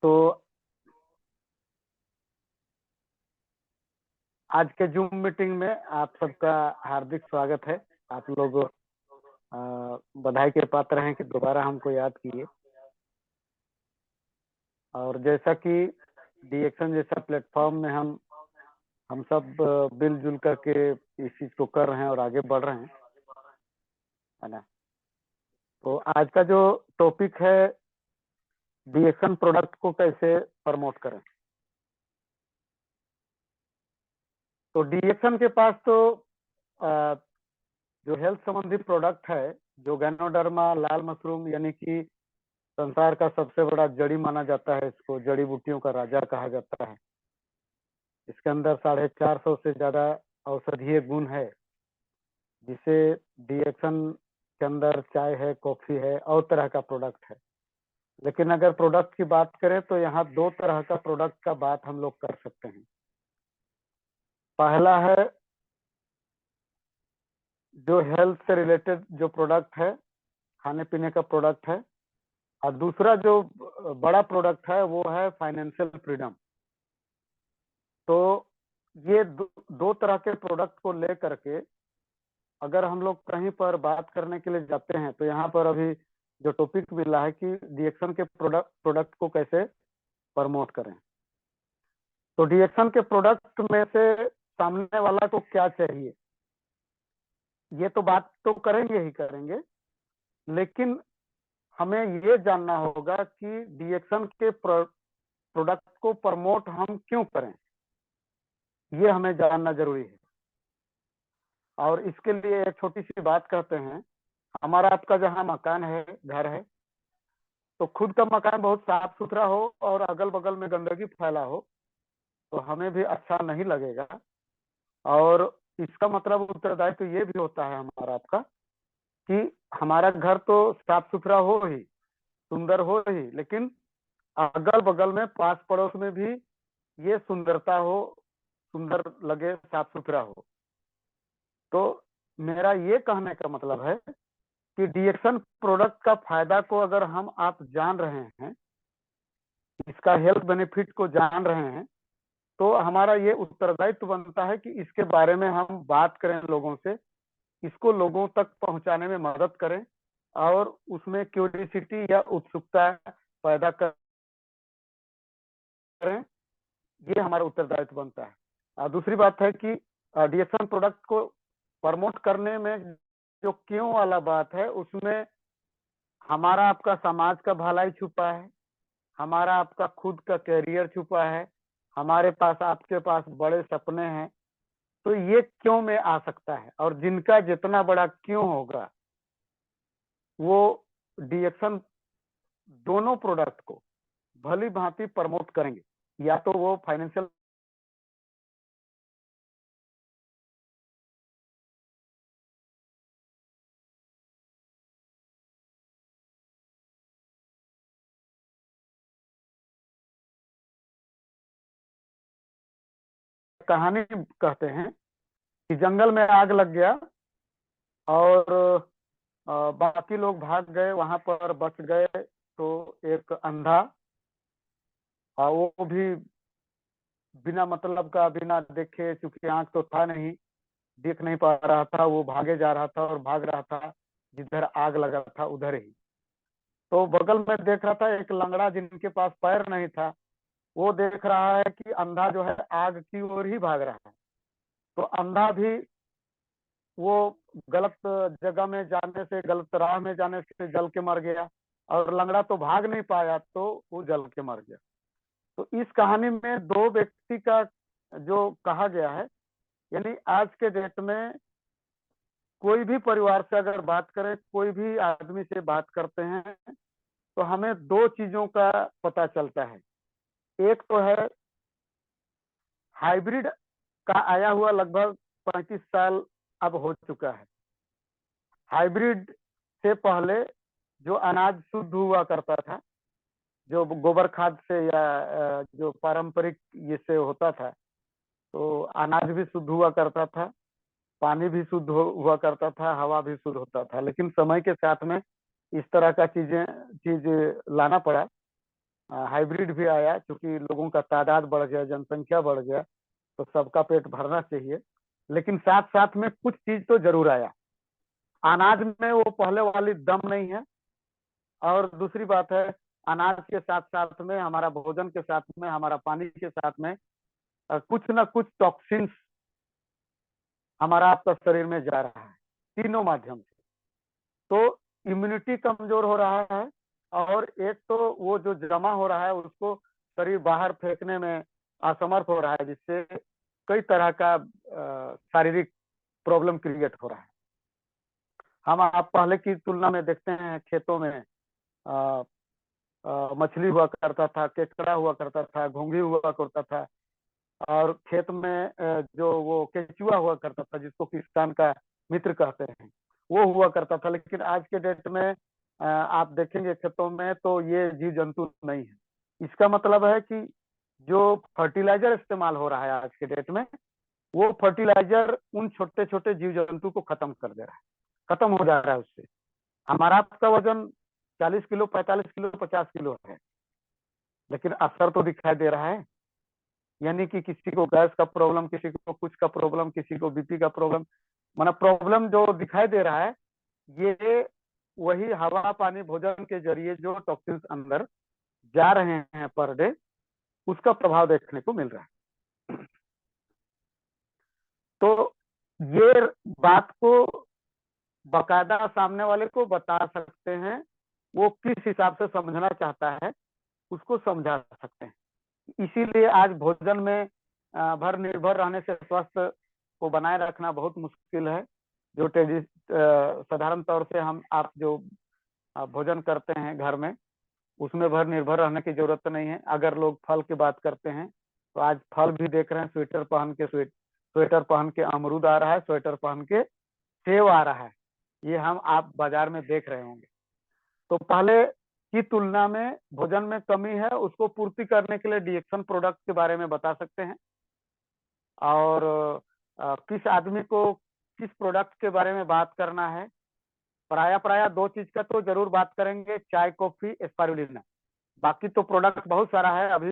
तो आज के जूम मीटिंग में आप सबका हार्दिक स्वागत है। आप लोग बधाई के पात्र हैं कि दोबारा हमको याद किए। और जैसा कि डीएक्शन जैसा प्लेटफॉर्म में हम सब मिलजुल करके इस चीज को कर रहे हैं और आगे बढ़ रहे हैं, है ना। तो आज का जो टॉपिक है, डीएक्शन प्रोडक्ट को कैसे प्रमोट करें। तो डीएक्शन के पास तो जो हेल्थ संबंधी प्रोडक्ट है, जो गैनोडर्मा लाल मशरूम, यानी कि संसार का सबसे बड़ा जड़ी माना जाता है, इसको जड़ी बूटियों का राजा कहा जाता है। इसके अंदर 450 से ज्यादा औषधीय गुण है, जिसे डीएक्शन के अंदर चाय है, कॉफी है और तरह का प्रोडक्ट है। लेकिन अगर प्रोडक्ट की बात करें तो यहाँ दो तरह का प्रोडक्ट का बात हम लोग कर सकते हैं। पहला है जो हेल्थ से रिलेटेड जो प्रोडक्ट है, खाने पीने का प्रोडक्ट है, और दूसरा जो बड़ा प्रोडक्ट है वो है फाइनेंशियल फ्रीडम। तो ये दो तरह के प्रोडक्ट को लेकर के अगर हम लोग कहीं पर बात करने के लिए जाते हैं, तो यहाँ पर अभी जो टॉपिक मिला है कि डीएक्शन के प्रोडक्ट को कैसे प्रमोट करें। तो डीएक्शन के प्रोडक्ट में से सामने वाला को क्या चाहिए, ये तो बात तो करेंगे ही करेंगे, लेकिन हमें ये जानना होगा कि डीएक्शन के प्रोडक्ट को प्रमोट हम क्यों करें, ये हमें जानना जरूरी है। और इसके लिए एक छोटी सी बात करते हैं। हमारा आपका जहाँ मकान है, घर है, तो खुद का मकान बहुत साफ सुथरा हो और अगल बगल में गंदगी फैला हो तो हमें भी अच्छा नहीं लगेगा। और इसका मतलब उत्तरदायित्व तो ये भी होता है हमारा आपका कि हमारा घर तो साफ सुथरा हो ही, सुंदर हो ही, लेकिन अगल बगल में पास पड़ोस में भी ये सुंदरता हो, सुंदर लगे, साफ सुथरा हो। तो मेरा ये कहने का मतलब है कि डीएक्शन प्रोडक्ट का फायदा को अगर हम आप जान रहे हैं, इसका हेल्थ बेनिफिट को जान रहे हैं, तो हमारा ये उत्तरदायित्व बनता है कि इसके बारे में हम बात करें लोगों से, इसको लोगों तक पहुंचाने में मदद करें और उसमें क्यूरियोसिटी या उत्सुकता पैदा करें। ये हमारा उत्तरदायित्व बनता है। दूसरी बात है कि डीएक्शन प्रोडक्ट को प्रमोट करने में जो क्यों वाला बात है, उसमें हमारा आपका समाज का भलाई छुपा है, हमारा आपका खुद का कैरियर छुपा है, हमारे पास आपके पास बड़े सपने हैं। तो ये क्यों में आ सकता है, और जिनका जितना बड़ा क्यों होगा वो डीएक्शन दोनों प्रोडक्ट को भली भांति प्रमोट करेंगे। या तो वो फाइनेंशियल कहानी कहते हैं कि जंगल में आग लग गया और बाकी लोग भाग गए, वहां पर बच गए। तो एक अंधा, वो भी बिना मतलब का, बिना देखे, चूंकि आंख तो था नहीं, देख नहीं पा रहा था, वो भागे जा रहा था और भाग रहा था जिधर आग लगा था उधर ही। तो बगल में देख रहा था एक लंगड़ा जिनके पास पैर नहीं था, वो देख रहा है कि अंधा जो है आग की ओर ही भाग रहा है। तो अंधा भी वो गलत जगह में जाने से, गलत राह में जाने से जल के मर गया, और लंगड़ा तो भाग नहीं पाया तो वो जल के मर गया। तो इस कहानी में दो व्यक्ति का जो कहा गया है, यानी आज के डेट में कोई भी परिवार से अगर बात करें, कोई भी आदमी से बात करते हैं, तो हमें दो चीजों का पता चलता है। एक तो है हाइब्रिड का आया हुआ, लगभग 35 साल अब हो चुका है। हाइब्रिड से पहले जो अनाज शुद्ध हुआ करता था, जो गोबर खाद से या जो पारंपरिक ये से होता था, तो अनाज भी शुद्ध हुआ करता था, पानी भी शुद्ध हुआ करता था, हवा भी शुद्ध होता था। लेकिन समय के साथ में इस तरह का चीज लाना पड़ा। हाइब्रिड भी आया क्योंकि लोगों का तादाद बढ़ गया, जनसंख्या बढ़ गया, तो सबका पेट भरना चाहिए। लेकिन साथ साथ में कुछ चीज तो जरूर आया। अनाज में वो पहले वाली दम नहीं है, और दूसरी बात है अनाज के साथ साथ में हमारा भोजन के साथ में हमारा पानी के साथ में कुछ ना कुछ टॉक्सिन्स हमारा आपका शरीर में जा रहा है, तीनों माध्यम से। तो इम्यूनिटी कमजोर हो रहा है, और एक तो वो जो जमा हो रहा है उसको शरीर बाहर फेंकने में असमर्थ हो रहा है, जिससे कई तरह का शारीरिक प्रॉब्लम क्रिएट हो रहा है। हम आप पहले की तुलना में देखते हैं खेतों में मछली हुआ करता था, केकड़ा हुआ करता था, घोंघी हुआ करता था, और खेत में जो वो केचुआ हुआ करता था जिसको किसान का मित्र कहते हैं, वो हुआ करता था। लेकिन आज के डेट में आप देखेंगे खेतों में तो ये जीव जंतु नहीं है। इसका मतलब है कि जो फर्टिलाइजर इस्तेमाल हो रहा है आज के डेट में, वो फर्टिलाइजर उन छोटे छोटे जीव जंतु को खत्म कर दे रहा है, खत्म हो जा रहा है उससे। हमारा आपका वजन 40 किलो, 45 किलो, 50 किलो है, लेकिन असर तो दिखाई दे रहा है। यानी कि किसी को गैस का प्रॉब्लम, किसी को कुछ का प्रॉब्लम, किसी को बीपी का प्रॉब्लम, माना प्रॉब्लम जो दिखाई दे रहा है, ये वही हवा पानी भोजन के जरिए जो टॉक्सिन्स अंदर जा रहे हैं पर डे, उसका प्रभाव देखने को मिल रहा है। तो ये बात को बकायदा सामने वाले को बता सकते हैं, वो किस हिसाब से समझना चाहता है उसको समझा सकते हैं। इसीलिए आज भोजन में भर निर्भर रहने से स्वास्थ्य को बनाए रखना बहुत मुश्किल है। जो साधारण तौर से हम आप जो भोजन करते हैं घर में, उसमें भर निर्भर रहने की जरूरत नहीं है। अगर लोग फल की बात करते हैं तो आज फल भी देख रहे हैं, स्वेटर पहन के अमरूद आ रहा है, स्वेटर पहन के सेब आ रहा है, ये हम आप बाजार में देख रहे होंगे। तो पहले की तुलना में भोजन में कमी है, उसको पूर्ति करने के लिए डीएक्शन प्रोडक्ट के बारे में बता सकते हैं। और किस आदमी को किस प्रोडक्ट के बारे में बात करना है, प्राय दो चीज का तो जरूर बात करेंगे, चाय, कॉफी, स्पारुलिना। बाकी तो प्रोडक्ट बहुत सारा है, अभी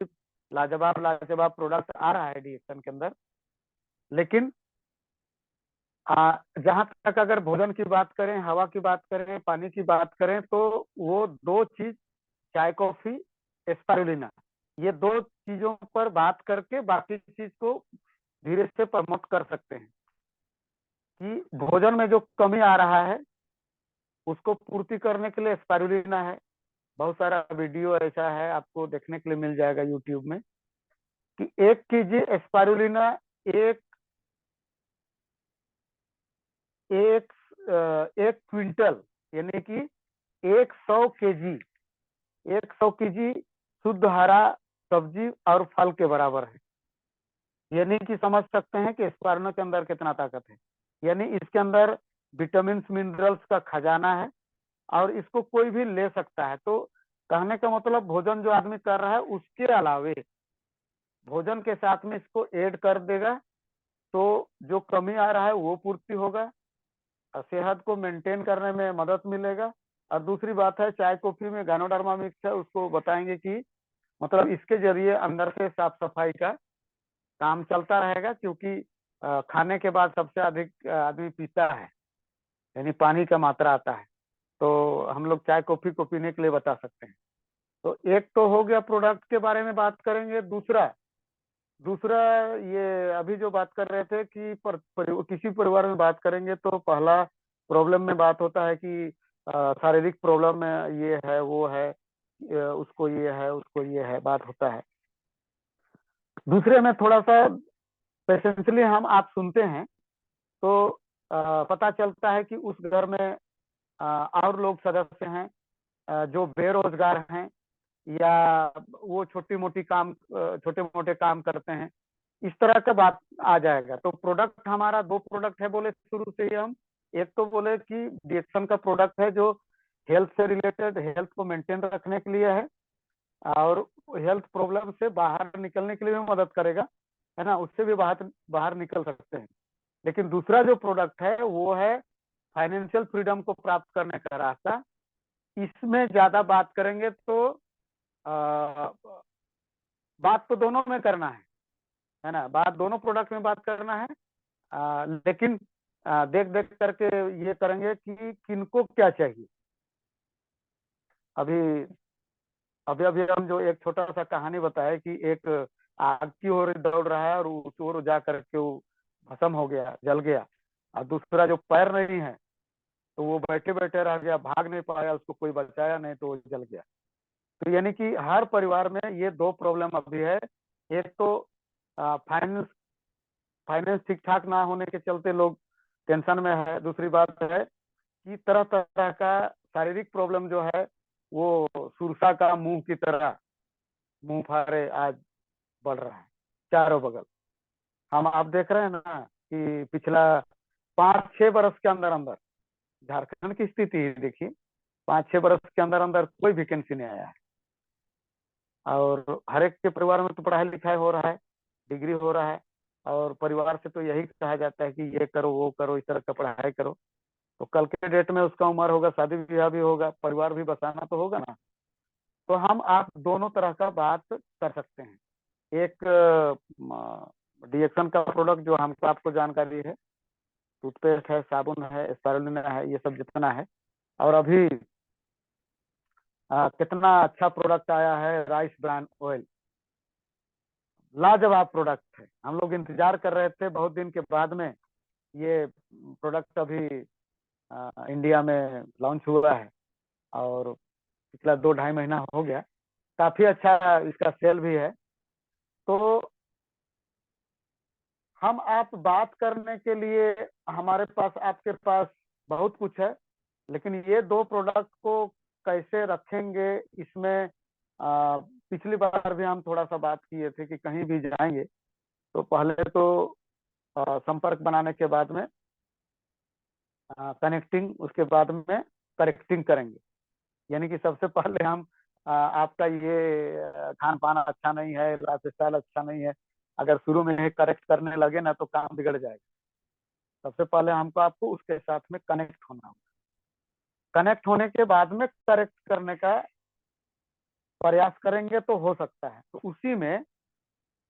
लाजवाब लाजवाब प्रोडक्ट आ रहा है डीएक्शन के अंदर। लेकिन जहां तक अगर भोजन की बात करें, हवा की बात करें, पानी की बात करें, तो वो दो चीज, चाय, कॉफी, स्पारुलिना, ये दो चीजों पर बात करके बाकी चीज को धीरे से प्रमोट कर सकते हैं कि भोजन में जो कमी आ रहा है उसको पूर्ति करने के लिए स्पारुलिना है। बहुत सारा वीडियो ऐसा है, आपको देखने के लिए मिल जाएगा यूट्यूब में, कि एक कीजिए स्पारुलिना, एक एक एक क्विंटल, यानी कि 100 केजी, 100 केजी शुद्ध हरा सब्जी और फल के बराबर है। यानी कि समझ सकते हैं कि स्पारुलिना के अंदर कितना ताकत है। यानी इसके अंदर विटामिन मिनरल्स का खजाना है, और इसको कोई भी ले सकता है। तो कहने का मतलब भोजन जो आदमी कर रहा है उसके अलावे भोजन के साथ में इसको ऐड कर देगा तो जो कमी आ रहा है वो पूर्ति होगा, और सेहत को मेंटेन करने में मदद मिलेगा। और दूसरी बात है, चाय कॉफी में गानोडर्मा मिक्स है, उसको बताएंगे कि मतलब इसके जरिए अंदर से साफ सफाई का काम चलता रहेगा, क्योंकि खाने के बाद सबसे अधिक आदमी पीता है, यानी पानी का मात्रा आता है। तो हम लोग चाय कॉफी को पीने के लिए बता सकते हैं। तो एक तो हो गया प्रोडक्ट के बारे में बात करेंगे। दूसरा दूसरा ये अभी जो बात कर रहे थे कि किसी परिवार में बात करेंगे तो पहला प्रॉब्लम में बात होता है कि शारीरिक प्रॉब्लम में ये है वो है, उसको ये है उसको ये है, बात होता है। दूसरे में थोड़ा सा पेशेंसली हम आप सुनते हैं तो पता चलता है कि उस घर में और लोग सदस्य हैं जो बेरोजगार हैं, या वो छोटे मोटे काम करते हैं, इस तरह का बात आ जाएगा। तो प्रोडक्ट हमारा दो प्रोडक्ट है बोले शुरू से ही हम। एक तो बोले कि डीएक्शन का प्रोडक्ट है जो हेल्थ से रिलेटेड, हेल्थ को मेंटेन रखने के लिए है, और हेल्थ प्रॉब्लम से बाहर निकलने के लिए भी मदद करेगा, है ना, उससे भी बाहर बाहर निकल सकते हैं। लेकिन दूसरा जो प्रोडक्ट है वो है फाइनेंशियल फ्रीडम को प्राप्त करने का रास्ता, इसमें ज्यादा बात करेंगे तो आ, बात तो दोनों में करना है ना, बात दोनों प्रोडक्ट में बात करना है। लेकिन देख देख करके ये करेंगे कि किनको क्या चाहिए। अभी अभी अभी हम जो एक छोटा सा कहानी बताए कि एक आग की ओर दौड़ रहा है और उस ओर जा करके वो भस्म हो गया, जल गया। और दूसरा जो पैर नहीं है तो वो बैठे बैठे रह गया, भाग नहीं पाया, उसको कोई बचाया नहीं तो वो जल गया। तो यानी कि हर परिवार में ये दो प्रॉब्लम अभी है। एक तो फाइनेंस फाइनेंस ठीक ठाक ना होने के चलते लोग टेंशन में है। दूसरी बात है कि तरह तरह का शारीरिक प्रॉब्लम जो है वो सुरसा का मुंह की तरह मुंह फाड़े आज बढ़ रहा है चारों बगल। हम आप देख रहे हैं ना कि पिछला 5-6 बरस के अंदर अंदर झारखंड की स्थिति देखिए, 5-6 बरस के अंदर अंदर कोई वैकेंसी नहीं आया है। और हर एक के परिवार में तो पढ़ाई लिखाई हो रहा है, डिग्री हो रहा है, और परिवार से तो यही कहा जाता है कि ये करो वो करो, इस तरह का पढ़ाई करो। तो कल के डेट में उसका उम्र होगा, शादी ब्याह भी होगा, परिवार भी बसाना तो होगा ना। तो हम आप दोनों तरह का बात कर सकते हैं। एक डीएक्शन का प्रोडक्ट जो हमको आपको जानकारी है, टूथपेस्ट है, साबुन है, स्पारुलिना है, ये सब जितना है। और अभी कितना अच्छा प्रोडक्ट आया है, राइस ब्रांड ऑयल, लाजवाब प्रोडक्ट है। हम लोग इंतजार कर रहे थे बहुत दिन के बाद में ये प्रोडक्ट अभी इंडिया में लॉन्च हुआ है। और पिछला 2-2.5 महीना हो गया, काफी अच्छा इसका सेल भी है। तो हम आप बात करने के लिए हमारे पास आपके पास बहुत कुछ है, लेकिन ये दो प्रोडक्ट को कैसे रखेंगे इसमें पिछली बार भी हम थोड़ा सा बात किए थे कि कहीं भी जाएंगे तो पहले तो संपर्क बनाने के बाद में कनेक्टिंग, उसके बाद में करेक्टिंग करेंगे। यानी कि सबसे पहले हम आपका ये खान पान अच्छा नहीं है, लाइफ स्टाइल अच्छा नहीं है, अगर शुरू में ही करेक्ट करने लगे ना तो काम बिगड़ जाएगा। सबसे पहले हमको आपको उसके साथ में कनेक्ट होना होगा। कनेक्ट होने के बाद में करेक्ट करने का प्रयास करेंगे तो हो सकता है। तो उसी में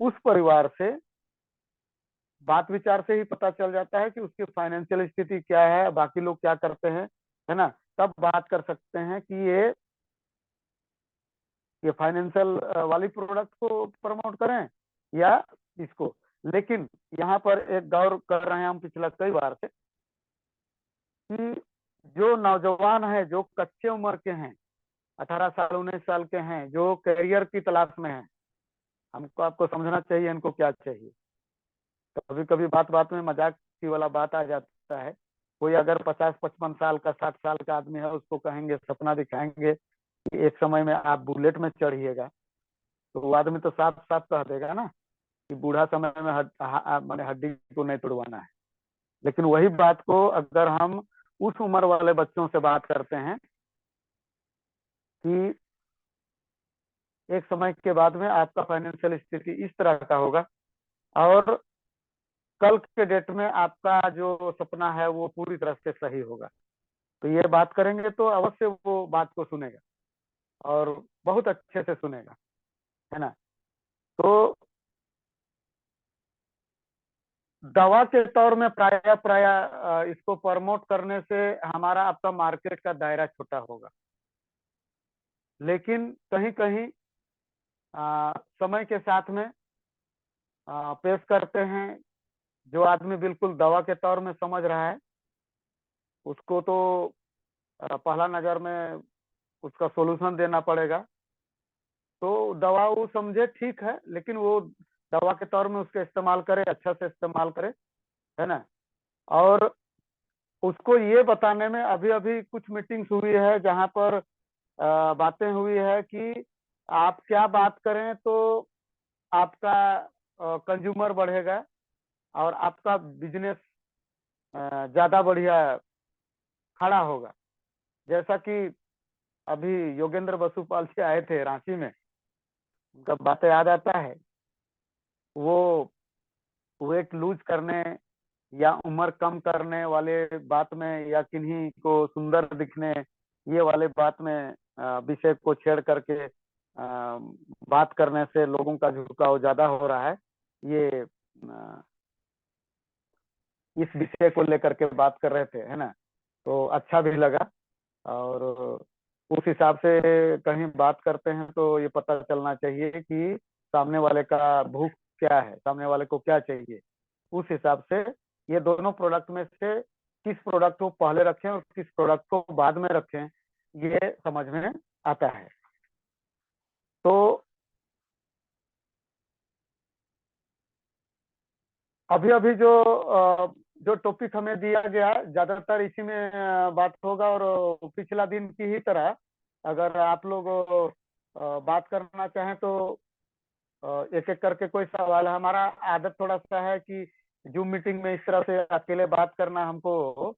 उस परिवार से बात विचार से ही पता चल जाता है कि उसकी फाइनेंशियल स्थिति क्या है, बाकी लोग क्या करते हैं, है ना। तब बात कर सकते हैं कि ये फाइनेंशियल वाली प्रोडक्ट को प्रमोट करें या इसको। लेकिन यहाँ पर एक गौर कर रहे हैं हम पिछला कई बार से कि जो नौजवान है, जो कच्चे उम्र के हैं, 18 साल 19 साल के हैं, जो करियर की तलाश में हैं, हमको आपको समझना चाहिए इनको क्या चाहिए। कभी कभी बात बात में मजाक की वाला बात आ जाता है। कोई अगर 50-55 साल का 60 साल का आदमी है, उसको कहेंगे, सपना दिखाएंगे कि एक समय में आप बुलेट में चढ़िएगा, तो वो आदमी तो साफ साफ कह देगा ना कि बूढ़ा समय में मैंने हड्डी को नहीं तोड़वाना है। लेकिन वही बात को अगर हम उस उम्र वाले बच्चों से बात करते हैं कि एक समय के बाद में आपका फाइनेंशियल स्थिति इस तरह का होगा और कल के डेट में आपका जो सपना है वो पूरी तरह से सही होगा, तो ये बात करेंगे तो अवश्य वो बात को सुनेगा और बहुत अच्छे से सुनेगा, है ना। तो दवा के तौर में प्राय प्राय इसको प्रमोट करने से हमारा आपका मार्केट का दायरा छोटा होगा। लेकिन कहीं कहीं समय के साथ में पेश करते हैं। जो आदमी बिल्कुल दवा के तौर में समझ रहा है उसको तो पहला नजर में उसका सोल्यूशन देना पड़ेगा। तो दवा वो समझे ठीक है, लेकिन वो दवा के तौर में उसका इस्तेमाल करे, अच्छा से इस्तेमाल करे, है ना। और उसको ये बताने में अभी अभी कुछ मीटिंग्स हुई है जहां पर बातें हुई है कि आप क्या बात करें तो आपका कंज्यूमर बढ़ेगा और आपका बिजनेस ज्यादा बढ़िया खड़ा होगा। जैसा कि अभी योगेंद्र बसुपाल जी आए थे रांची में, उनका बातें याद आता है। वो वेट लूज करने या उम्र कम करने वाले बात में या किन्हीं को सुंदर दिखने ये वाले बात में विषय को छेड़ करके बात करने से लोगों का झुकाव ज्यादा हो रहा है। ये इस विषय को लेकर के बात कर रहे थे, है ना, तो अच्छा भी लगा। और उस हिसाब से कहीं बात करते हैं तो ये पता चलना चाहिए कि सामने वाले का भूख क्या है, सामने वाले को क्या चाहिए। उस हिसाब से ये दोनों प्रोडक्ट में से किस प्रोडक्ट को पहले रखें और किस प्रोडक्ट को बाद में रखें, ये समझ में आता है। तो अभी अभी जो टॉपिक हमें दिया गया, ज्यादातर इसी में बात होगा। और पिछला दिन की ही तरह अगर आप लोग बात करना चाहें तो एक एक करके कोई सवाल। हमारा आदत थोड़ा सा है कि जूम मीटिंग में इस तरह से अकेले बात करना हमको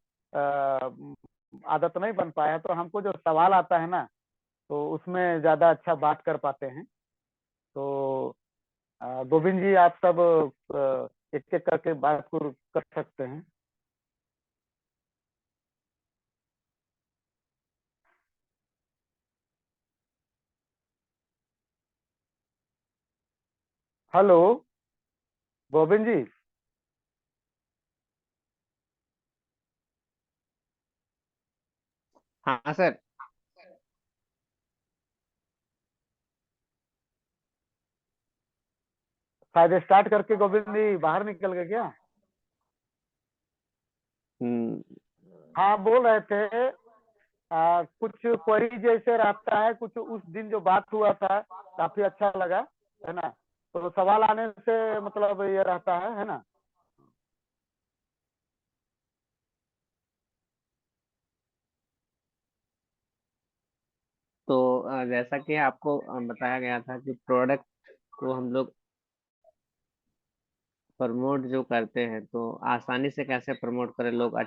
आदत नहीं बन पाया, तो हमको जो सवाल आता है ना, तो उसमें ज्यादा अच्छा बात कर पाते हैं। तो गोविंद जी, आप सब एक एक करके बात को कर सकते हैं। हेलो गोविंद जी। हाँ सर। शायद स्टार्ट करके गोविंद जी बाहर निकल गए क्या? हम्म। हाँ, बोल रहे थे कुछ क्वेरी जैसे रहता है, कुछ उस दिन जो बात हुआ था काफी अच्छा लगा, है ना। तो सवाल आने से मतलब ये रहता है ना। तो जैसा कि आपको बताया गया था कि प्रोडक्ट को हम लोग प्रमोट जो करते हैं तो आसानी से कैसे प्रमोट करें लोग।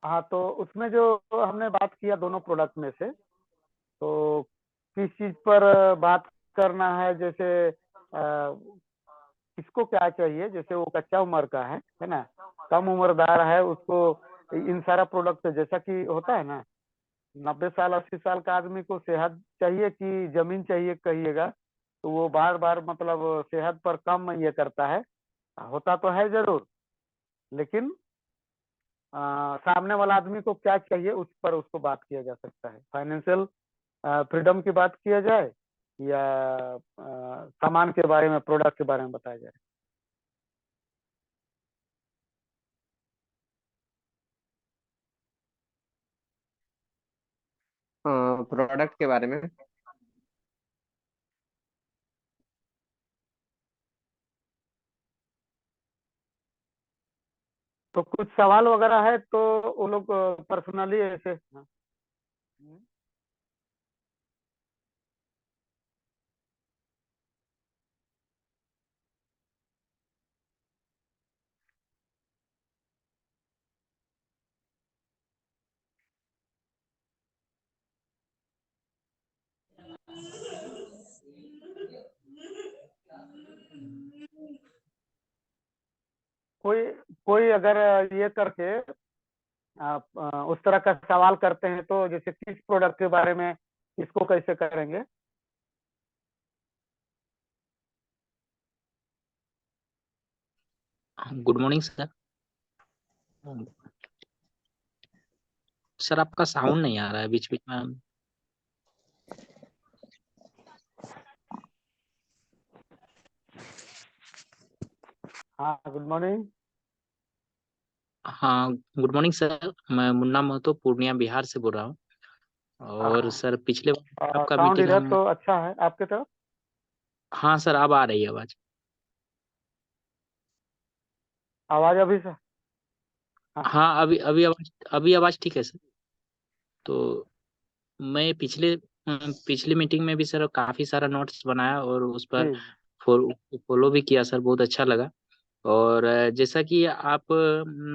हाँ, तो उसमें जो हमने बात किया दोनों प्रोडक्ट में से, तो किस चीज पर बात करना है, जैसे किसको क्या चाहिए, जैसे वो कच्चा उम्र का है ना, कम उम्रदार है, उसको इन सारा प्रोडक्ट जैसा कि होता है ना, 90 साल 80 साल का आदमी को सेहत चाहिए कि जमीन चाहिए कहिएगा, तो वो बार बार मतलब सेहत पर कम ये करता है। होता तो है जरूर, लेकिन सामने वाला आदमी को क्या चाहिए उस पर उसको बात किया जा सकता है। फाइनेंशियल फ्रीडम की बात किया जाए या सामान के बारे में, प्रोडक्ट के बारे में बताया जाए। प्रोडक्ट के बारे में। तो कुछ सवाल वगैरह है तो वो लोग पर्सनली ऐसे। हाँ। कोई कोई अगर ये करके आप उस तरह का सवाल करते हैं, तो जैसे किस प्रोडक्ट के बारे में, इसको कैसे करेंगे? Good morning sir. सर आपका साउंड नहीं आ रहा है बीच बीच में। हाँ, गुड मॉर्निंग। हाँ, गुड मॉर्निंग सर। मैं मुन्ना महतो पूर्णिया बिहार से बोल रहा हूँ। और सर पिछले बार आपका साउंड मीटिंग इधर हम। तो अच्छा है आपके तरफ। हाँ सर, अब आ रही है आवाज। आवाज अभी से। हाँ। हाँ, अभी आवाज ठीक है सर। तो मैं पिछले मीटिंग में भी सर काफी सारा नोट्स बनाया और उस पर जी। फॉलो भी किया सर, बहुत अच्छा लगा। और जैसा कि आप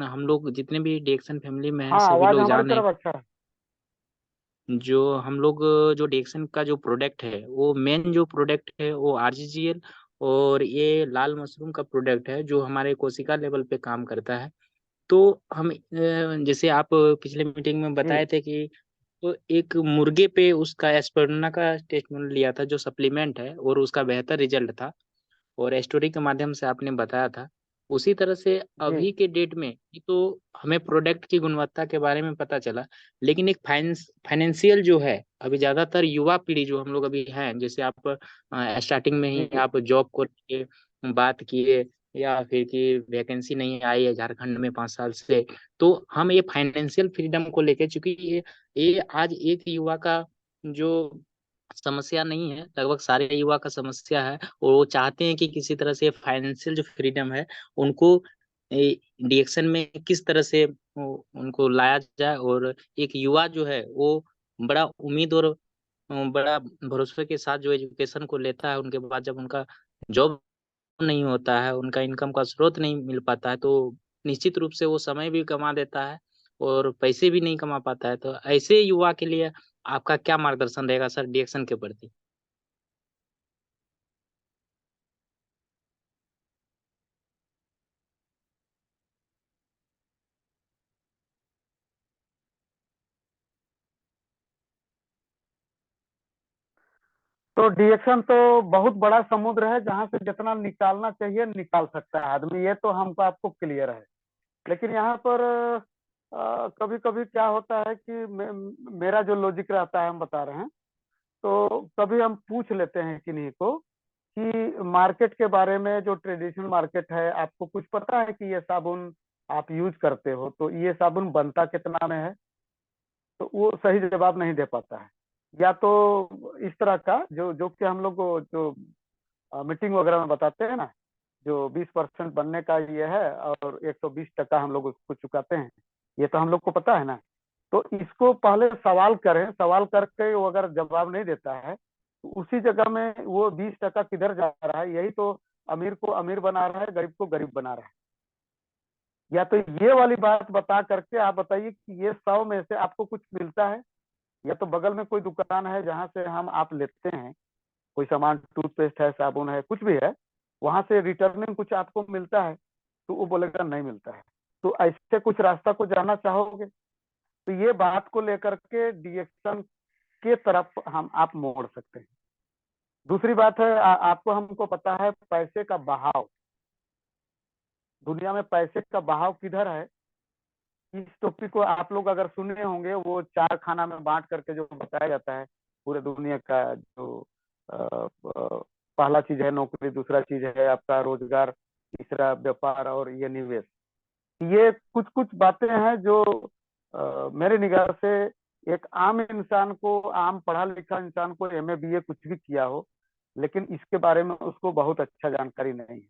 हम लोग जितने भी डिएक्शन फैमिली में हैं हाँ, सभी आवाज लोग हमारी जान रहे हैं। तरफ अच्छा है। जो हम लोग जो डिएक्शन का जो प्रोडक्ट है, वो मेन जो प्रोडक्ट है वो आरजीजीएल और ये लाल मशरूम का प्रोडक्ट है जो हमारे कोशिका लेवल पे काम करता है। तो हम जैसे आप पिछले मीटिंग में जी बताए थे कि तो एक मुर्गे पे उसका एस्पिरुलिना का टेस्ट लिया था जो सप्लीमेंट है, और उसका बेहतर रिजल्ट था और स्टोरी के माध्यम से आपने बताया था। उसी तरह से जी अभी के डेट में ये तो हमें प्रोडक्ट की गुणवत्ता के बारे में पता चला, लेकिन एक फाइनेंशियल जो है, अभी ज्यादातर युवा पीढ़ी जो हम लोग अभी हैं, जैसे आप स्टार्टिंग में ही जी आप जॉब को लेके बात किए, या फिर कि वैकेंसी नहीं आई है झारखंड में 5 साल से, तो हम ये फाइनेंशियल फ्रीडम को लेके, चूंकि ये आज एक युवा का जो समस्या नहीं है, लगभग सारे युवा का समस्या है, और वो चाहते हैं कि किसी तरह से फाइनेंशियल जो फ्रीडम है उनको डिएक्शन में किस तरह से उनको लाया जाए, और एक युवा जो है वो बड़ा उम्मीद और बड़ा भरोसे के साथ जो एजुकेशन को लेता है, उनके बाद जब उनका जॉब नहीं होता है, उनका इनकम का स्रोत नहीं मिल पाता है, तो निश्चित रूप से वो समय भी गंवा देता है और पैसे भी नहीं कमा पाता है। तो ऐसे युवा के लिए आपका क्या मार्गदर्शन रहेगा सर डिएक्शन के प्रति? तो डिएक्शन तो बहुत बड़ा समुद्र है, जहां से जितना निकालना चाहिए निकाल सकता है आदमी, ये तो हमको आपको क्लियर है। लेकिन यहाँ पर कभी कभी क्या होता है कि मेरा जो लॉजिक रहता है, हम बता रहे हैं, तो कभी हम पूछ लेते हैं किन्हीं को कि मार्केट के बारे में, जो ट्रेडिशनल मार्केट है, आपको कुछ पता है कि ये साबुन आप यूज करते हो, तो ये साबुन बनता कितना में है? तो वो सही जवाब नहीं दे पाता है। या तो इस तरह का जो जो कि हम लोग को जो मीटिंग वगैरह में बताते हैं ना, जो 20% बनने का ये है और 120% हम लोग उसको चुकाते हैं, ये तो हम लोग को पता है ना। तो इसको पहले सवाल करें, सवाल करके वो अगर जवाब नहीं देता है, तो उसी जगह में वो 20% किधर जा रहा है, यही तो अमीर को अमीर बना रहा है, गरीब को गरीब बना रहा है। या तो ये वाली बात बता करके आप बताइए कि ये 100 में से आपको कुछ मिलता है, या तो बगल में कोई दुकान है जहां से हम आप लेते हैं कोई सामान, टूथपेस्ट है, साबुन है, कुछ भी है, वहां से रिटर्निंग कुछ आपको मिलता है? तो वो बोलेगा नहीं मिलता है। तो ऐसे कुछ रास्ता को जानना चाहोगे? तो ये बात को लेकर के डिएक्शन के तरफ हम आप मोड़ सकते हैं। दूसरी बात है, आपको हमको पता है पैसे का बहाव, दुनिया में पैसे का बहाव किधर है, इस टॉपिक को आप लोग अगर सुने होंगे, वो 4 खाना में बांट करके जो बताया जाता है पूरे दुनिया का, जो पहला चीज है नौकरी, दूसरा चीज है आपका रोजगार, तीसरा व्यापार, और ये निवेश। ये कुछ कुछ बातें हैं जो मेरे निगाह से एक आम इंसान को, आम पढ़ा लिखा इंसान को, एमए बीए कुछ भी किया हो, लेकिन इसके बारे में उसको बहुत अच्छा जानकारी नहीं है,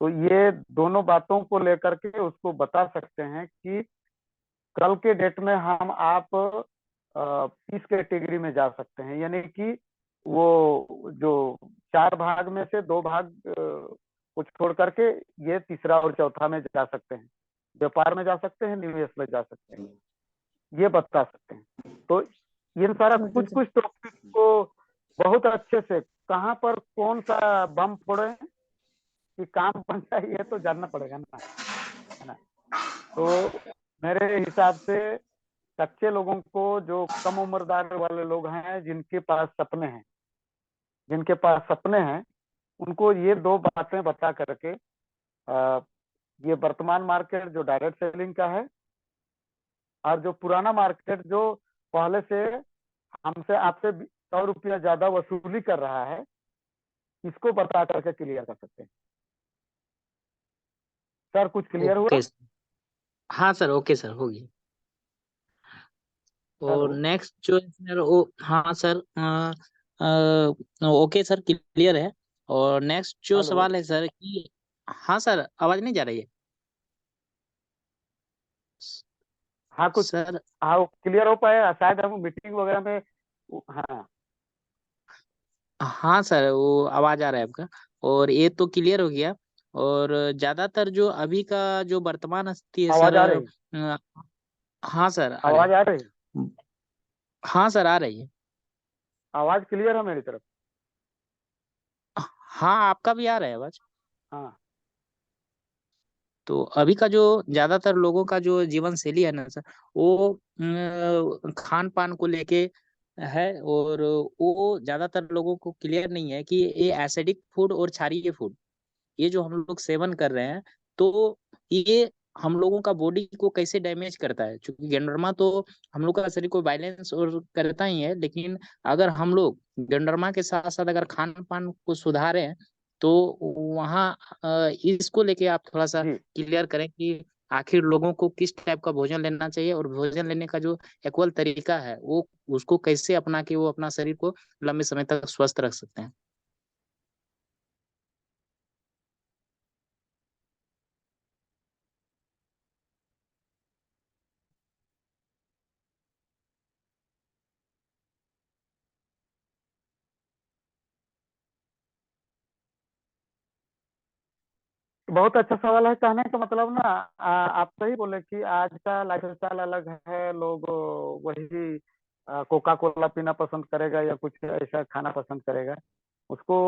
तो ये दोनों बातों को लेकर के उसको बता सकते हैं कि कल के डेट में हम आप इस कैटेगरी में जा सकते हैं, यानी कि वो जो 4 भाग में से 2 भाग को छोड़ करके ये तीसरा और चौथा में जा सकते हैं, व्यापार में जा सकते हैं, निवेश में जा सकते हैं, ये बता सकते हैं। तो इन सारा कुछ कुछ टॉपिक को बहुत अच्छे से कहाँ पर कौन सा बम फोड़े कि काम बन जाए, ये तो जानना पड़ेगा ना, है ना। तो मेरे हिसाब से कच्चे लोगों को, जो कम उम्रदार वाले लोग हैं, जिनके पास सपने हैं, जिनके पास सपने हैं, उनको ये 2 बातें बता करके ये वर्तमान मार्केट जो डायरेक्ट सेलिंग का है, और जो पुराना मार्केट जो पहले से हमसे आपसे 100 रुपया ज्यादा वसूली कर रहा है, इसको बता करके क्लियर कर सकते हैं। सर कुछ क्लियर हुआ? Okay sir. हाँ सर, ओके सर, होगी। और हेलो। नेक्स्ट जो है सर वो, हाँ सर, ओके सर, क्लियर है। और नेक्स्ट जो हेलो। सवाल है सर कि, हाँ सर, आवाज नहीं जा रही है हाँ कुछ, सर? हाँ क्लियर हो पाया शायद, हम मीटिंग वगैरह में। हाँ हाँ सर, वो आवाज आ रहा है आपका, और ये तो क्लियर हो गया। और ज्यादातर जो अभी का जो वर्तमान स्थिति है सर, आवाज आ रही, हाँ सर, आ रही आवाज है। आ रही। हाँ सर, आ रही है। आवाज क्लियर है मेरी तरफ? हाँ, आपका भी आ रहा है आवाज। हाँ। तो अभी का जो ज्यादातर लोगों का जो जीवन शैली है ना सर, वो खान पान को लेके है। और वो ज्यादातर लोगों को क्लियर नहीं है कि ये एसिडिक फूड और क्षारीय फूड, ये जो हम लोग सेवन कर रहे हैं, तो ये हम लोगों का बॉडी को कैसे डैमेज करता है। क्योंकि गेंडरमा तो हम लोग का शरीर को बैलेंस और करता ही है, लेकिन अगर हम लोग गेंडरमा के साथ साथ अगर खान पान को सुधारें, तो वहाँ इसको लेके आप थोड़ा सा जी। क्लियर करें कि आखिर लोगों को किस टाइप का भोजन लेना चाहिए, और भोजन लेने का जो एक्वल तरीका है वो उसको कैसे अपना के वो अपना शरीर को लंबे समय तक स्वस्थ रख सकते हैं। बहुत अच्छा सवाल है। कहने का मतलब ना, आप सही बोले कि आज का लाइफस्टाइल अलग है। लोग वही कोका कोला पीना पसंद करेगा या कुछ ऐसा खाना पसंद करेगा। उसको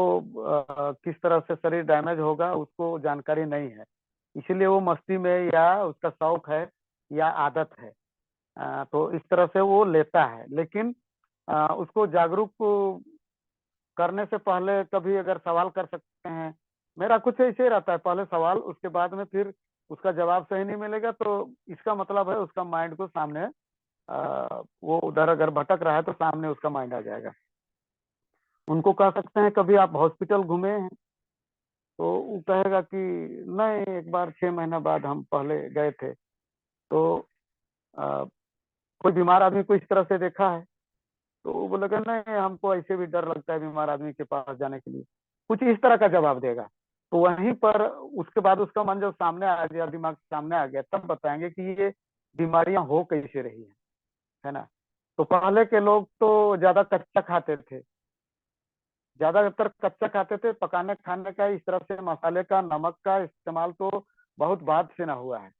किस तरह से शरीर डैमेज होगा उसको जानकारी नहीं है, इसीलिए वो मस्ती में या उसका शौक है या आदत है, तो इस तरह से वो लेता है। लेकिन उसको जागरूक करने से पहले कभी अगर सवाल कर सकते हैं। मेरा कुछ ऐसे ही रहता है, पहले सवाल, उसके बाद में फिर उसका जवाब सही नहीं मिलेगा तो इसका मतलब है उसका माइंड को सामने, वो उधर अगर भटक रहा है तो सामने उसका माइंड आ जाएगा। उनको कह सकते हैं कभी आप हॉस्पिटल घूमे हैं, तो वो कहेगा कि नहीं, एक बार 6 महीना बाद हम पहले गए थे। तो अ, कोई बीमार आदमी को इस तरह से देखा है, तो वो बोलेगा नहीं, हमको ऐसे भी डर लगता है बीमार आदमी के पास जाने के लिए, कुछ इस तरह का जवाब देगा। तो वहीं पर उसके बाद उसका मन जब सामने आ गया, दिमाग सामने आ गया, तब बताएंगे कि ये बीमारियां हो कैसे रही है ना। तो पहले के लोग तो ज्यादा कच्चा खाते थे, ज्यादातर कच्चा खाते थे। पकाने खाने का इस तरह से मसाले का, नमक का इस्तेमाल तो बहुत बाद से ना हुआ है।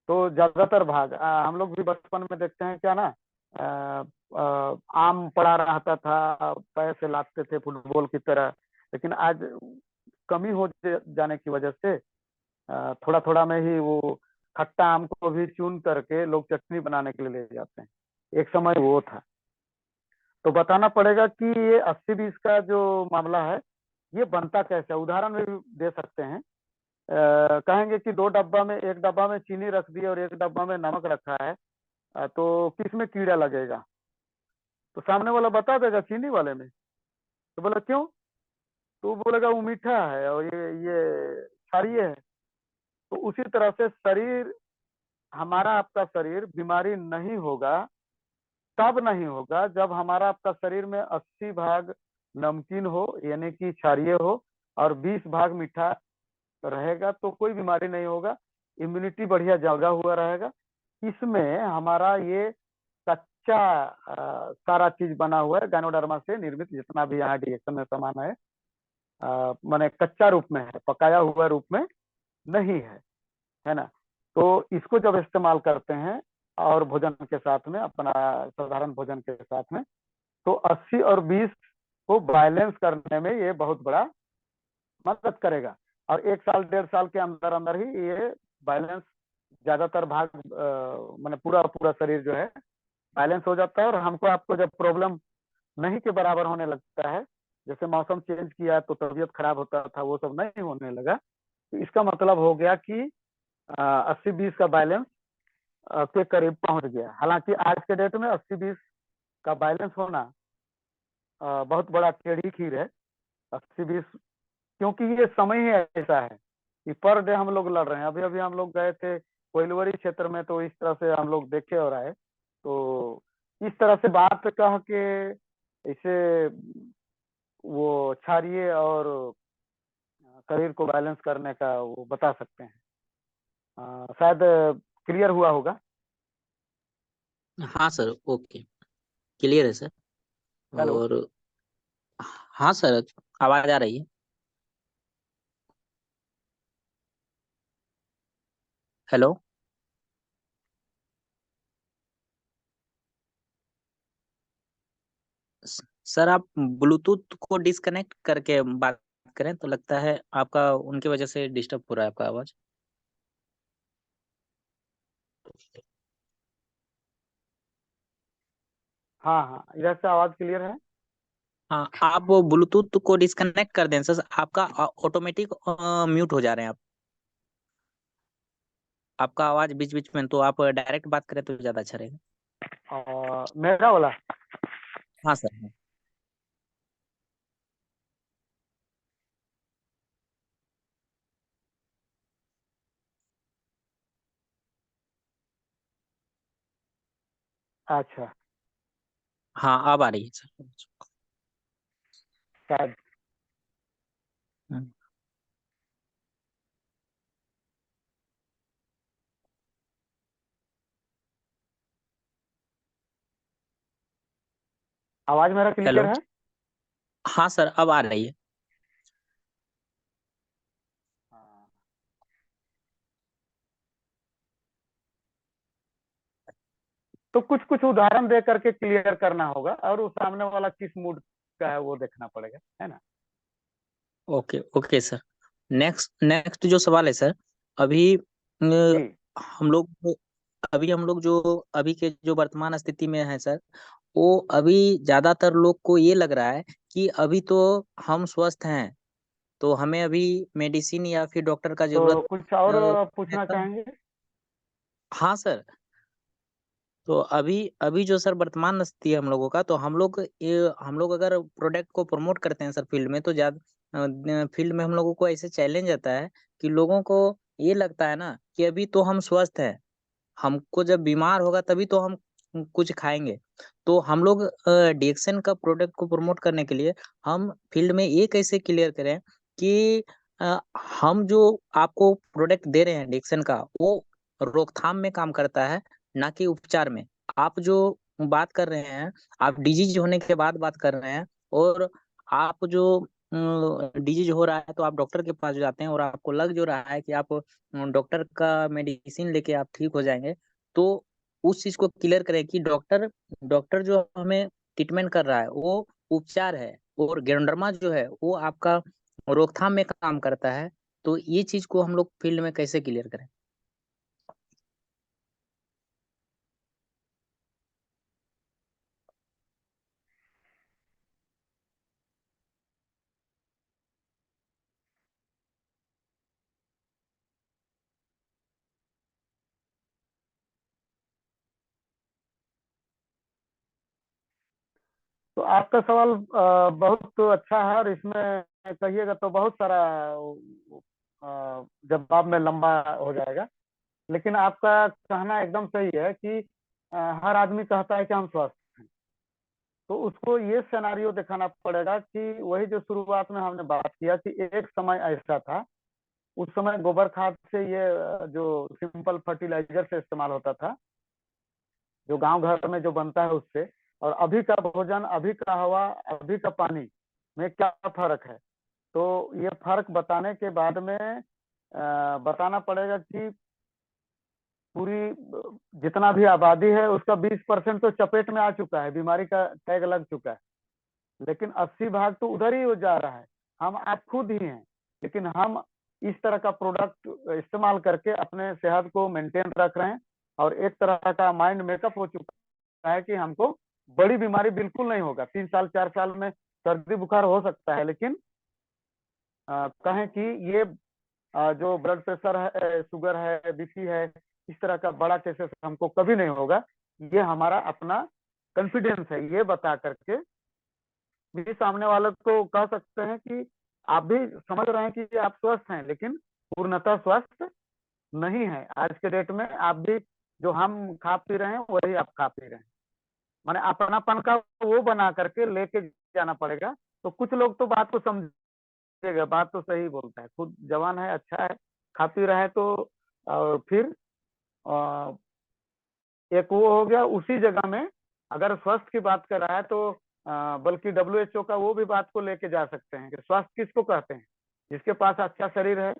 तो ज्यादातर भाग हम लोग भी बचपन में देखते हैं क्या ना, आम पड़ा रहता था, पैर से लाते थे फुटबॉल की तरह। लेकिन आज कमी हो जाने की वजह से थोड़ा थोड़ा में ही वो खट्टा आम को भी चून करके लोग चटनी बनाने के लिए ले जाते हैं। एक समय वो था। तो बताना पड़ेगा कि ये 80-20 का जो मामला है, ये बनता कैसे है। उदाहरण भी दे सकते हैं। कहेंगे कि दो डब्बा में, एक डब्बा में चीनी रख दी और एक डब्बा में नमक रखा है, तो किस में कीड़ा लगेगा? तो सामने वाला बता देगा चीनी वाले में। तो बोला क्यों? तो वो बोलेगा वो मीठा है और ये क्षारीय है। तो उसी तरह से शरीर, हमारा आपका शरीर बीमारी नहीं होगा, तब नहीं होगा जब हमारा आपका शरीर में 80 भाग नमकीन हो यानी कि क्षारीय हो और 20 भाग मीठा रहेगा, तो कोई बीमारी नहीं होगा। इम्यूनिटी बढ़िया जगा हुआ रहेगा। इसमें हमारा ये कच्चा सारा चीज बना हुआ है, गायनोडर्मा से निर्मित जितना भी यहाँ डिएक्शन में सामान है, माने कच्चा रूप में है, पकाया हुआ रूप में नहीं है ना। तो इसको जब इस्तेमाल करते हैं और भोजन के साथ में, अपना साधारण भोजन के साथ में, तो 80 और 20 को बैलेंस करने में ये बहुत बड़ा मदद करेगा। और 1 साल 1.5 साल के अंदर अंदर ही ये बैलेंस, ज्यादातर भाग मैंने पूरा पूरा शरीर जो है बैलेंस हो जाता है। और हमको आपको जब प्रॉब्लम नहीं के बराबर होने लगता है, जैसे मौसम चेंज किया तो तबीयत खराब होता था, वो सब नहीं होने लगा, तो इसका मतलब हो गया कि 80-20 का बैलेंस के करीब पहुंच गया। हालांकि आज के डेट में 80-20 का बैलेंस होना बहुत बड़ा टेढ़ी खीर है। 80-20, क्योंकि ये समय ही ऐसा है कि पर डे हम लोग लड़ रहे हैं। अभी अभी हम लोग गए थे कोइलवरी क्षेत्र में, तो इस तरह से हम लोग देखे और आए। तो इस तरह से बात कह के इसे वो क्षारीय और शरीर को बैलेंस करने का वो बता सकते हैं। शायद क्लियर हुआ होगा। हाँ सर, ओके, क्लियर है सर। हेलो। और हाँ सर, आवाज आ रही है। हेलो। सर आप ब्लूटूथ को डिस्कनेक्ट करके बात करें तो लगता है आपका उनकी वजह से डिस्टर्ब हो रहा है आपका आवाज। हाँ हाँ, इधर से आवाज क्लियर है। हाँ, आप वो ब्लूटूथ को डिस्कनेक्ट कर दें सर, आपका ऑटोमेटिक म्यूट हो जा रहे हैं आप, आपका आवाज बीच बीच में, तो आप डायरेक्ट बात करें तो ज्यादा अच्छा रहेगा। और मेरा वाला। हाँ सर, हाँ। अच्छा, हाँ अब आ रही है सर। शायद। हम्म, आवाज मेरा क्लियर हेलो। है। हाँ सर अब आ रही है। हाँ, तो कुछ कुछ उदाहरण दे करके क्लियर करना होगा, और उस सामने वाला किस मूड का है वो देखना पड़ेगा, है ना। Okay okay sir. Next next जो सवाल है सर, अभी जी। हम लोग हम लोग जो अभी के जो वर्तमान स्थिति में है सर, वो अभी ज्यादातर लोग को ये लग रहा है कि अभी तो हम स्वस्थ हैं, तो हमें अभी मेडिसिन या फिर डॉक्टर का तो जरूरत कुछ और है पूछना तब। चाहेंगे। हाँ सर। तो अभी अभी जो सर वर्तमान स्थिति है हम लोगों का, तो हम लोग अगर प्रोडक्ट को प्रमोट करते हैं सर फील्ड में, तो ज्यादा फील्ड में हम लोगों को ऐसे चैलेंज आता है कि लोगों को ये लगता है ना कि अभी तो हम स्वस्थ हैं, हमको जब बीमार होगा तभी तो हम कुछ खाएंगे। तो हम लोग डिएक्सन का प्रोडक्ट को प्रमोट करने के लिए हम फील्ड में ये कैसे क्लियर करें कि अ, हम जो आपको प्रोडक्ट दे रहे हैं डिएक्सन का, वो रोकथाम में काम करता है, ना कि उपचार में। आप जो बात कर रहे हैं, आप डिजीज होने के बाद बात कर रहे हैं, और आप जो डिजीज हो रहा है तो आप डॉक्टर के पास जाते हैं, और आपको लग जो रहा है कि आप डॉक्टर का मेडिसिन लेके आप ठीक हो जाएंगे। तो उस चीज को क्लियर करें कि डॉक्टर डॉक्टर जो हमें ट्रीटमेंट कर रहा है वो उपचार है, और गेरोडर्मा जो है वो आपका रोकथाम में काम करता है। तो ये चीज को हम लोग फील्ड में कैसे क्लियर करें। तो आपका सवाल बहुत अच्छा है, और इसमें कहिएगा तो बहुत सारा जवाब में लंबा हो जाएगा। लेकिन आपका कहना एकदम सही है कि हर आदमी कहता है कि हम स्वस्थ हैं। तो उसको ये सिनेरियो दिखाना पड़ेगा कि वही जो शुरुआत में हमने बात किया कि एक समय ऐसा था, उस समय गोबर खाद से ये जो सिंपल फर्टिलाइजर से इस्तेमाल होता था, जो गांव घर में जो बनता है उससे, और अभी का भोजन, अभी का हवा, अभी का पानी में क्या फर्क है। तो ये फर्क बताने के बाद में बताना पड़ेगा कि पूरी जितना भी आबादी है उसका 20% तो चपेट में आ चुका है, बीमारी का टैग लग चुका है। लेकिन 80 भाग तो उधर ही हो जा रहा है। हम आप खुद ही हैं, लेकिन हम इस तरह का प्रोडक्ट इस्तेमाल करके अपने सेहत को मेंटेन रख रहे हैं, और एक तरह का माइंड मेकअप हो चुका है कि हमको बड़ी बीमारी बिल्कुल नहीं होगा। 3 साल 4 साल में सर्दी बुखार हो सकता है, लेकिन कहें कि ये जो ब्लड प्रेशर है, शुगर है, बीपी है, इस तरह का बड़ा केसेस हमको कभी नहीं होगा। ये हमारा अपना कॉन्फिडेंस है, ये बता करके भी सामने वाले को कह सकते हैं कि आप भी समझ रहे हैं कि आप स्वस्थ हैं, लेकिन पूर्णतः स्वस्थ नहीं है। आज के डेट में आप भी जो हम खा पी रहे हैं वही आप खा पी रहे हैं। माने अपनापन का वो बना करके लेके जाना पड़ेगा। तो कुछ लोग तो बात को समझेगा, बात तो सही बोलता है, खुद जवान है, अच्छा है, खा पी रहा है, तो फिर अ, एक वो हो गया उसी जगह में। अगर स्वास्थ्य की बात कर रहा है तो बल्कि WHO का वो भी बात को लेके जा सकते हैं कि स्वास्थ्य किसको कहते हैं। जिसके पास अच्छा शरीर है,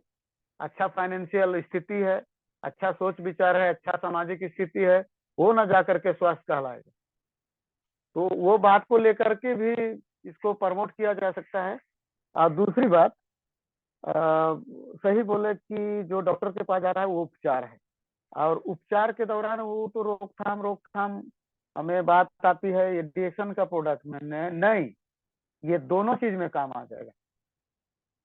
अच्छा फाइनेंशियल स्थिति है, अच्छा सोच विचार है, अच्छा सामाजिक स्थिति है, वो ना जा करके स्वास्थ्य कहलाएगा। तो वो बात को लेकर के भी इसको प्रमोट किया जा सकता है। और दूसरी बात, सही बोले कि जो डॉक्टर के पास जा रहा है वो उपचार है, और उपचार के दौरान वो तो रोकथाम रोकथाम हमें बात आती है एडिएशन का प्रोडक्ट में, नहीं, ये दोनों चीज में काम आ जाएगा।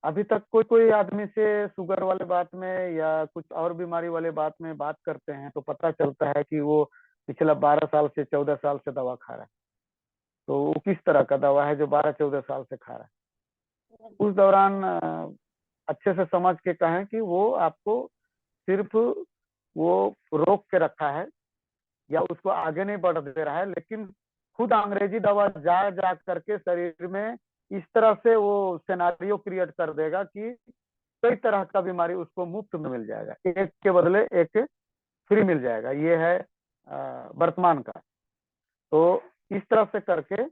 अभी तक कोई कोई आदमी से शुगर वाले बात में या कुछ और बीमारी वाले बात में बात करते हैं तो पता चलता है कि वो पिछला 12 साल से 14 साल से दवा खा रहा है। तो वो किस तरह का दवा है जो 12-14 साल से खा रहा है? उस दौरान अच्छे से समझ के कहें कि वो आपको सिर्फ वो रोक के रखा है या उसको आगे नहीं बढ़ दे रहा है, लेकिन खुद अंग्रेजी दवा जा जा करके शरीर में इस तरह से वो सिनेरियो क्रिएट कर देगा कि कई तरह का बीमारी उसको मुफ्त में मिल जाएगा, एक के बदले एक फ्री मिल जाएगा। ये है वर्तमान का। तो इस तरह से करके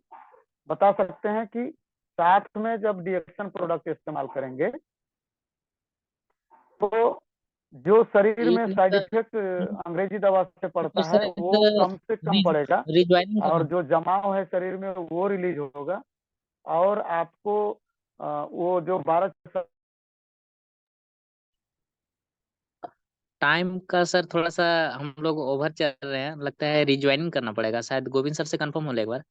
बता सकते हैं कि साथ में जब डिएक्शन प्रोडक्ट इस्तेमाल करेंगे तो जो शरीर में एक साइड मिनट इफेक्ट अंग्रेजी दवा से तो पड़ता सर है वो कम से कम पड़ेगा, रिज्वाइनिंग और करना जो जमाव है शरीर में वो रिलीज होगा, और आपको वो जो 12 टाइम का सर थोड़ा सा हम लोग ओवर चल रहे हैं, लगता है रिज्वाइनिंग करना पड़ेगा, शायद गोविंद सर से कंफर्म हो ले एक बार।